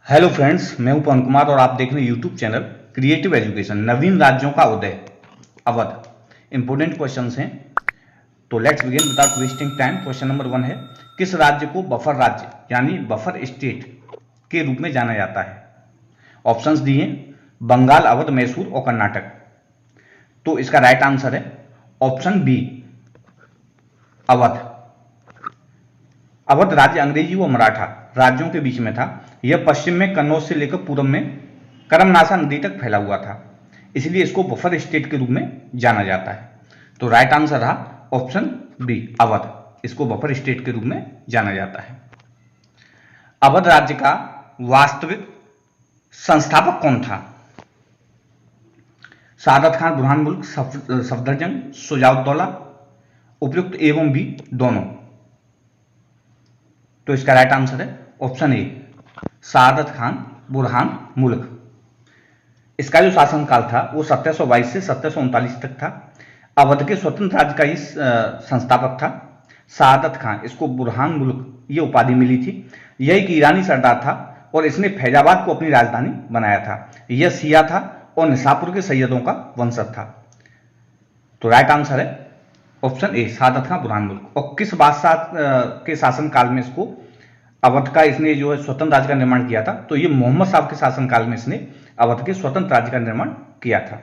Hello friends, मैं हूं पवन कुमार और आप देख रहे हैं यूट्यूब चैनल क्रिएटिव एजुकेशन। नवीन राज्यों का उदय, अवध। इंपोर्टेंट क्वेश्चंस हैं, तो let's begin without wasting time. Question number 1 है, किस राज्य को बफर राज्य यानी बफर स्टेट के रूप में जाना जाता है? ऑप्शंस दिए, बंगाल, अवध, मैसूर और कर्नाटक। तो इसका राइट आंसर है ऑप्शन बी, अवध। अवध राज्य अंग्रेजी व मराठा राज्यों के बीच में था। यह पश्चिम में कन्नौज से लेकर पूर्व में करमनासा नदी तक फैला हुआ था, इसलिए इसको बफर स्टेट के रूप में जाना जाता है। तो राइट आंसर रहा ऑप्शन बी, अवध। इसको बफर स्टेट के रूप में जाना जाता है। अवध राज्य का वास्तविक संस्थापक कौन था? सादत खान, बुरहान मुल्क, सफदरजंग, शुजाउद्दौला, उपयुक्त एवं बी दोनों। तो इसका राइट आंसर है ऑप्शन ए, सादत खान, बुरहान मुल्क। इसका जो शासनकाल था वो 1722 से 1739 तक था। अवध के स्वतंत्र राज्य का ये संस्थापक था सादत खान। इसको बुरहान मुल्क ये उपाधि मिली थी। यह एक ईरानी सरदार था और इसने फैजाबाद को अपनी राजधानी बनाया था। यह सिया था और निसापुर के सैयदों का वंशज था। तो राइट आंसर है ऑप्शन ए, सादत खान, बुरहान मुल्क। और किस बादशाह के शासनकाल में इसको अवध का इसने जो है स्वतंत्र राज्य का निर्माण किया था? तो ये मोहम्मद साहब के शासनकाल में इसने अवध के स्वतंत्र राज्य का निर्माण किया था।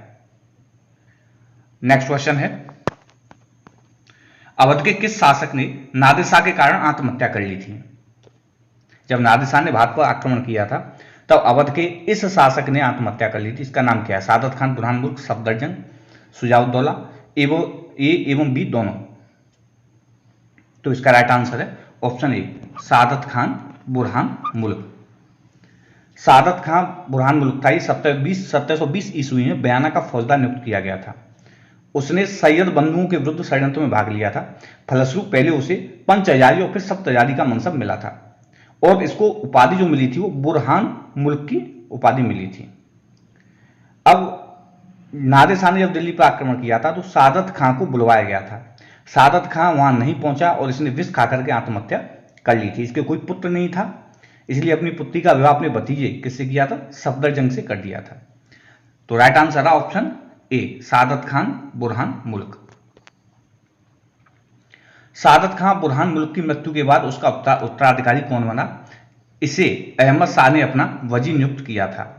नेक्स्ट क्वेश्चन है, अवध के किस शासक ने नादिर शाह के कारण आत्महत्या कर ली थी? जब नादिर शाह ने भारत पर आक्रमण किया था तब अवध के इस शासक ने आत्महत्या कर ली थी। इसका नाम क्या है? सादत खान, बुरहान मुल्क, सफदरजंग, शुजाउद्दौला, ए एवं बी दोनों। तो इसका राइट आंसर है ऑप्शन ए, सादत खान, बुरहान मुल्क। सादत खान बुरहान मुल्क था, 1720 ईस्वी में बयाना का फौजदार नियुक्त किया गया था। उसने सैयद बंधुओं के विरुद्ध षड्यंत्र में भाग लिया था। फलस्वरूप पहले उसे पंच हजारी और फिर सप्त हजारी का मनसब मिला था और इसको उपाधि जो मिली थी वो बुरहान मुल्क की उपाधि मिली थी। अब नादिर शाह ने जब दिल्ली पर आक्रमण किया था तो सादत खां को बुलवाया गया था। सादत खां वहां नहीं पहुंचा और इसने विष खाकर के आत्महत्या कर ली थी। इसके कोई पुत्र नहीं था, इसलिए अपनी पुत्री का विवाह अपने भतीजे किससे किया था? सफदरजंग से कर दिया था। तो राइट आंसर रहा ऑप्शन ए, सादत खान, बुरहान मुल्क। सादत खान बुरहान मुल्क की मृत्यु के बाद उसका उत्तराधिकारी कौन बना? इसे अहमद शाह ने अपना वजीर नियुक्त किया था।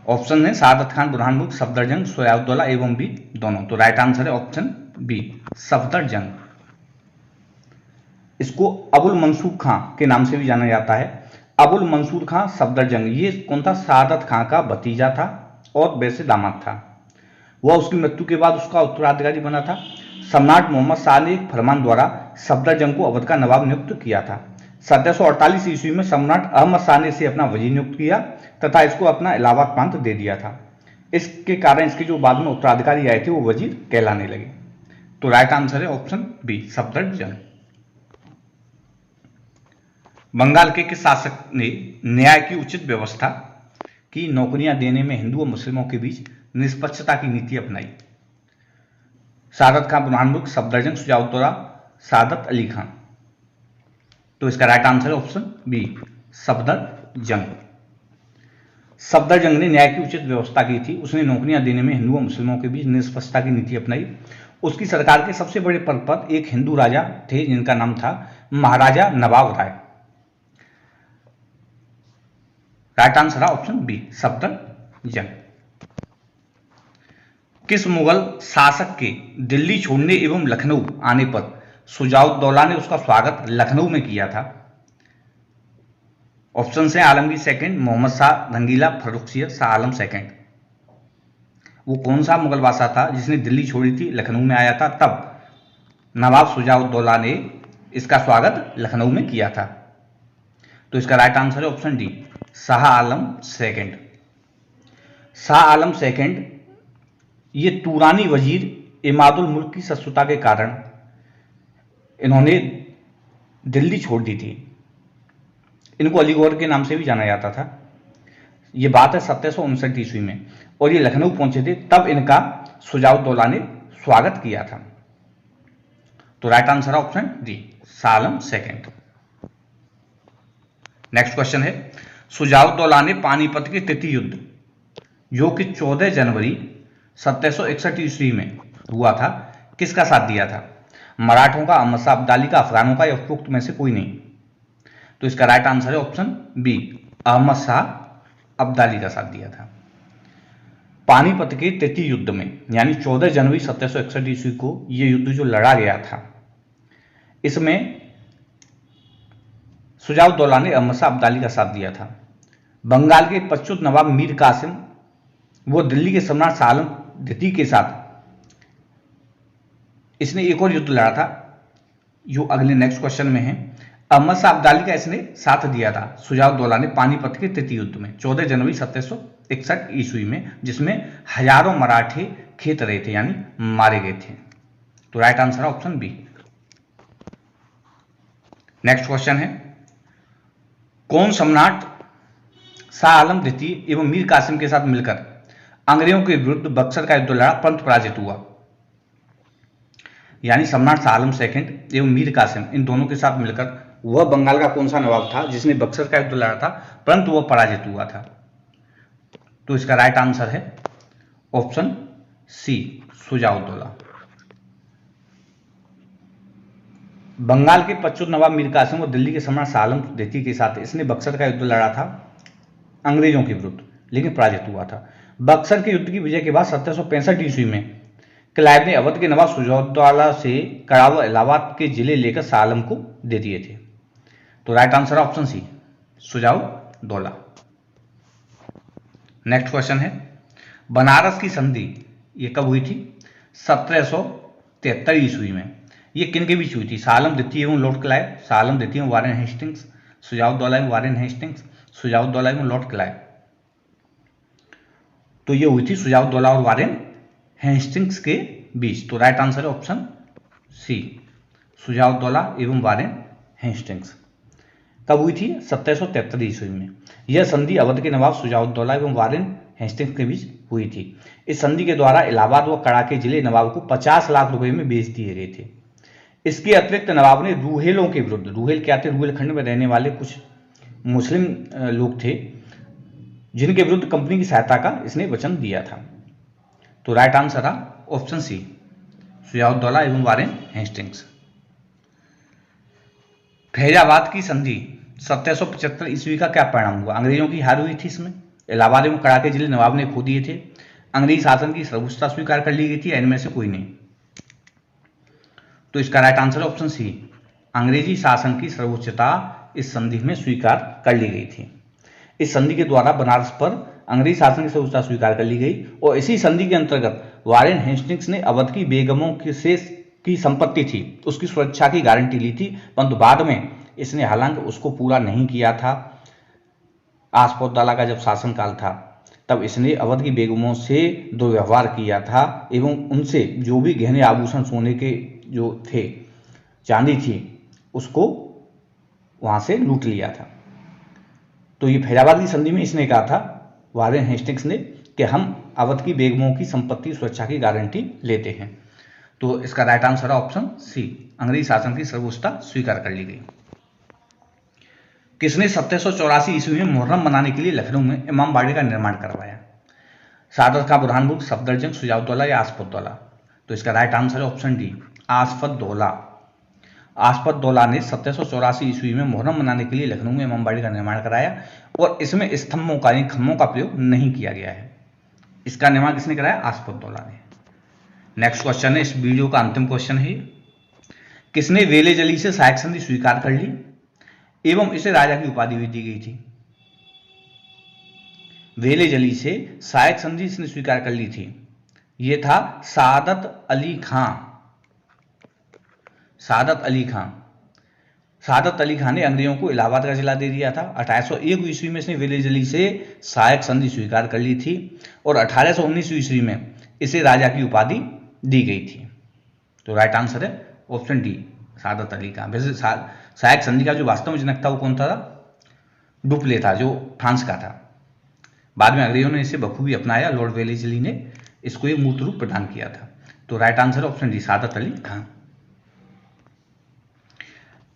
ऑप्शन है सादत खान, बुरहान मुल्क, सफदरजंग, शुजाउद्दौला एवं बी दोनों। तो राइट आंसर है ऑप्शन बी, सफदरजंग। इसको अबुल मंसूर खां के नाम से भी जाना जाता है। अबुल मंसूर खां सफदरजंग ये कौन था? सादत खां का भतीजा था और वैसे दामाद था। वह उसकी मृत्यु के बाद उसका उत्तराधिकारी बना था। सम्राट मोहम्मद शाह ने एक फरमान द्वारा सफदरजंग को अवध का नवाब नियुक्त किया था। 1748 ईस्वी में सम्राट अहमद शाह ने इसे अपना वजीर नियुक्त किया तथा इसको अपना इलाहाबाद प्रांत दे दिया था। इसके कारण इसके जो बाद में उत्तराधिकारी आए थे वो वजीर कहलाने लगे। तो राइट आंसर है ऑप्शन बी, सफदरजंग। बंगाल के किस शासक ने न्याय की उचित व्यवस्था की नौकरियां देने में हिंदू और मुस्लिमों के बीच निष्पक्षता की नीति अपनाई? सादत खान, बुरहान मुल्क, सफदरजंग, शुजाउद्दौला, सादत अली खान। तो इसका राइट आंसर है ऑप्शन बी, सफदरजंग। सफदरजंग ने न्याय की उचित व्यवस्था की थी। उसने नौकरियां देने में हिंदू और मुस्लिमों के बीच निष्पक्षता की नीति अपनाई। उसकी सरकार के सबसे बड़े पद पर एक हिंदू राजा थे जिनका नाम था महाराजा नवाब राय। राइट आंसर है ऑप्शन बी, सफदरजंग। किस मुगल शासक के दिल्ली छोड़ने एवं लखनऊ आने पर शुजाउद्दौला ने उसका स्वागत लखनऊ में किया था? ऑप्शन है आलमगीर सेकंड, मोहम्मद शाह रंगीला, फर्रुखसियर, शाह आलम सेकंड। वो कौन सा मुगल बादशाह था जिसने दिल्ली छोड़ी थी, लखनऊ में आया था, तब नवाब शुजाउद्दौला ने इसका स्वागत लखनऊ में किया था? तो इसका राइट आंसर है option D, Shah Alam second. Shah Alam second ये तुरानी वजीर इमादुल मुल्क की शत्रुता के कारण इन्होंने दिल्ली छोड़ दी थी। इनको अलीगौर के नाम से भी जाना जाता था। ये बात है 1759 ईस्वी में और ये लखनऊ पहुंचे थे, तब इनका शुजाउद्दौला ने स्वागत किया था। तो right answer option D, Shah Alam second. Next question है, शुजाउद्दौला ने पानीपत के तृतीय युद्ध जो कि 14 जनवरी 1761 ईस्वी में हुआ था, किसका साथ दिया था? मराठों का, अहमद शाह अब्दाली का, अफगानों का, या उपरोक्त में से कोई नहीं? तो इसका राइट आंसर है ऑप्शन बी, अहमद शाह अब्दाली का साथ दिया था। पानीपत के तृतीय युद्ध में यानी 14 जनवरी 1761 ईस्वी को यह युद्ध जो लड़ा गया था, इसमें शुजाउद्दौला ने अहमद शाह अब्दाली का साथ दिया था। बंगाल के पच्चुत नवाब मीर कासिम वो दिल्ली के सम्राट शाह आलम द्वितीय के साथ इसने एक और युद्ध लड़ा था जो अगले नेक्स्ट क्वेश्चन में है। अहमद शाह अब्दाली का इसने साथ दिया था शुजाउद्दौला ने पानीपत के तृतीय युद्ध में 14 जनवरी 1761 ईस्वी में, जिसमें हजारों मराठे खेत रहे थे यानी मारे गए थे। तो राइट आंसर है ऑप्शन बी। नेक्स्ट क्वेश्चन है, कौन सम्राट शाह आलम द्वितीय एवं मीर कासिम के साथ मिलकर अंग्रेजों के विरुद्ध बक्सर का युद्ध लड़ा परंतु पराजित हुआ? यानी सम्राट शाह आलम सेकंड एवं मीर कासिम इन दोनों के साथ मिलकर वह बंगाल का कौन सा नवाब था जिसने बक्सर का युद्ध लड़ा था परंतु वह पराजित हुआ था? तो इसका राइट आंसर है ऑप्शन सी, शुजाउद्दौला। बंगाल के पच्चुत नवाब मीर कासिम और दिल्ली के सम्राट शाह आलम द्वितीय के साथ इसने बक्सर का युद्ध लड़ा था अंग्रेजों के विरुद्ध, लेकिन पराजित हुआ था। बक्सर के युद्ध की विजय के बाद 1765 ईस्वी में क्लाइव ने अवध के नवाब शुजाउद्दौला से कड़ाव इलाहाबाद के जिले लेकर शाह आलम को दे दिए थे। तो right answer option C, Shujauddaula. Next question है, बनारस की संधि ये कब हुई थी? 1773 ईस्वी में। ये किन के बीच हुई थी? शाह आलम द्वितीय एवं लॉर्ड क्लाइव, शाह आलम द्वितीय एवं वारेन हेस्टिंग्स, शुजाउद्दौला एवं वारेन हेस्टिंग्स, शुजाउद्दौला एवं लॉर्ड क्लाइव। तो ये हुई थी शुजाउद्दौला और वारेन हेस्टिंग्स के बीच। तो राइट आंसर है ऑप्शन सी, शुजाउद्दौला एवं वारेन हेस्टिंग्स। कब हुई थी? 1773 ईस्वी में। यह संधि अवध के नवाब शुजाउद्दौला एवं वारेन हेस्टिंग्स के बीच हुई थी। इस संधि के द्वारा इलाहाबाद व कड़ा के जिले नवाब को 50 लाख रुपए में बेच दिए गए थे। इसके अतिरिक्त नवाब ने रूहेलों के विरुद्ध, रूहेल क्या थे? रूहेलखंड में रहने वाले कुछ मुस्लिम लोग थे जिनके विरुद्ध कंपनी की सहायता का इसने वचन दिया था। तो राइट आंसर था ऑप्शन सी, शुजाउद्दौला एवं वारेन हेस्टिंग्स। फैजाबाद की संधि 1775 ईस्वी का क्या परिणाम हुआ? अंग्रेजों की हार हुई थी इसमें। इलाहाबाद एवं कड़ा के जिले नवाब ने खो दिए थे। अंग्रेजी शासन की सर्वोच्चता स्वीकार कर ली गई थी, इनमें से कोई नहीं? तो इसका राइट आंसर है ऑप्शन सी, अंग्रेजी शासन की सर्वोच्चता इस संधि में स्वीकार कर ली गई थी। इस संधि के द्वारा बनारस पर अंग्रेजी शासन की सर्वोच्चता स्वीकार कर ली गई और इसी संधि के अंतर्गत वारेन हेस्टिंग्स ने अवध की बेगमों के शेष की संपत्ति थी उसकी सुरक्षा की गारंटी ली थी, परंतु बाद में इसने हालांकि उसको पूरा नहीं किया था। आसफौद्दौला का जब शासनकाल था तब इसने अवध की बेगमों से दुर्व्यवहार किया था एवं उनसे जो भी गहने आभूषण सोने के जो थे, चांदी थी, उसको वहां से लूट लिया था। तो ये फैजाबाद की संधि में इसने कहा था वारेन हेस्टिंग्स ने कि हम अवध की बेगमों की संपत्ति सुरक्षा की गारंटी लेते हैं। तो इसका राइट आंसर है ऑप्शन सी, अंग्रेजी शासन की सर्वोच्चता स्वीकार कर ली गई। किसने 1784 ईस्वी में मुहर्रम मनाने के लिए लखनऊ में इमामबाड़े का निर्माण करवाया? सादत खां, बुरहानपुर, सफदरजंग, शुजाउद्दौला या आसफउद्दौला? तो इसका राइट आंसर है ऑप्शन डी, आसफउद्दौला। आसफउद्दौला ने 1784 ईस्वी में मुहर्रम मनाने के लिए लखनऊ में इमामबाड़े का निर्माण कराया और इसमें स्तंभों का यानी खम्भों का प्रयोग नहीं किया गया है। इसका निर्माण किसने कराया? आसफउद्दौला ने। नेक्स्ट क्वेश्चन है, इस वीडियो का अंतिम क्वेश्चन है, किसने वेले जली से सहायक संधि स्वीकार कर ली एवं इसे राजा की उपाधि भी दी गई थी? वेले जली से सहायक संधि इसने स्वीकार कर ली थी, यह था सादत अली खां। सादत अली खां। सादत अली खां ने अंग्रेजों को इलाहाबाद का जिला दे दिया था। 1801 ईस्वी में इसने वेले जली से सहायक संधि स्वीकार कर ली थी और 1819 ईस्वी में इसे राजा की उपाधि दी गई थी। तो राइट आंसर है ऑप्शन डी, सादत अली खां। वैसे सहायक संधि का जो वास्तव में जनक था वो कौन था? डुप्ले था, जो फ्रांस का था। बाद में अंग्रेजों ने इसे बखूबी अपनाया, लॉर्ड वेलेस्ली ने इसको एक मूर्त रूप प्रदान किया था। तो right answer option D, Saadat Ali खां।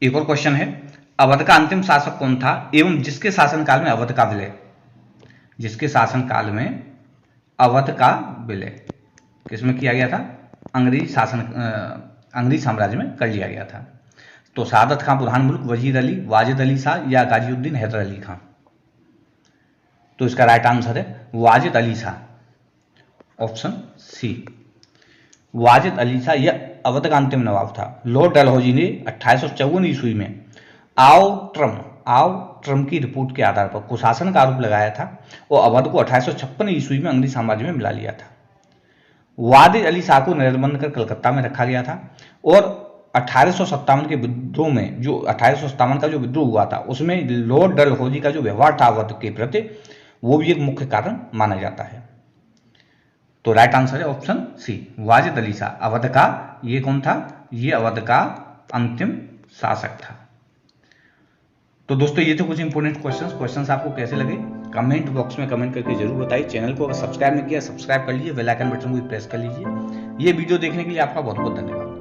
एक और क्वेश्चन है, अवध का अंतिम शासक कौन था एवं जिसके शासनकाल में अवध का विलय, जिसके शासनकाल में अवध का विलय किसमें किया गया था? अंग्रेजी साम्राज्य में कर लिया गया था। तो सादत खां, बुरहान मुल्क, वजीर अली, वाजिद अली शाह या गाजीउद्दीन हैदर अली खां? तो इसका राइट आंसर है वाजिद अली शाह, ऑप्शन सी। वाजिद अली शाह यह अवध का अंतिम नवाब था। लॉर्ड डलहौजी ने 1854 ईस्वी में आओ ट्रम की रिपोर्ट के आधार पर कुशासन का आरोप लगाया था और अवध को 1856 ईस्वी में अंग्रेजी साम्राज्य में मिला लिया था। वाजिद अली शाह को नजरबंद कर कलकत्ता में रखा गया था और 1857 के विद्रोह में, जो 1857 का जो विद्रोह हुआ था, उसमें लॉर्ड डलहौजी का जो व्यवहार था अवध के प्रति, वो भी एक मुख्य कारण माना जाता है। तो राइट आंसर है ऑप्शन सी, वाजिद अली शाह। अवध का ये कौन था? ये अवध का अंतिम शासक था। तो दोस्तों ये थे कुछ इंपोर्टेंट क्वेश्चंस आपको कैसे लगे कमेंट बॉक्स में कमेंट करके जरूर बताइए। चैनल को अगर सब्सक्राइब नहीं किया सब्सक्राइब कर लीजिए, बेल आइकन बटन को भी प्रेस कर लीजिए। ये वीडियो देखने के लिए आपका बहुत बहुत धन्यवाद।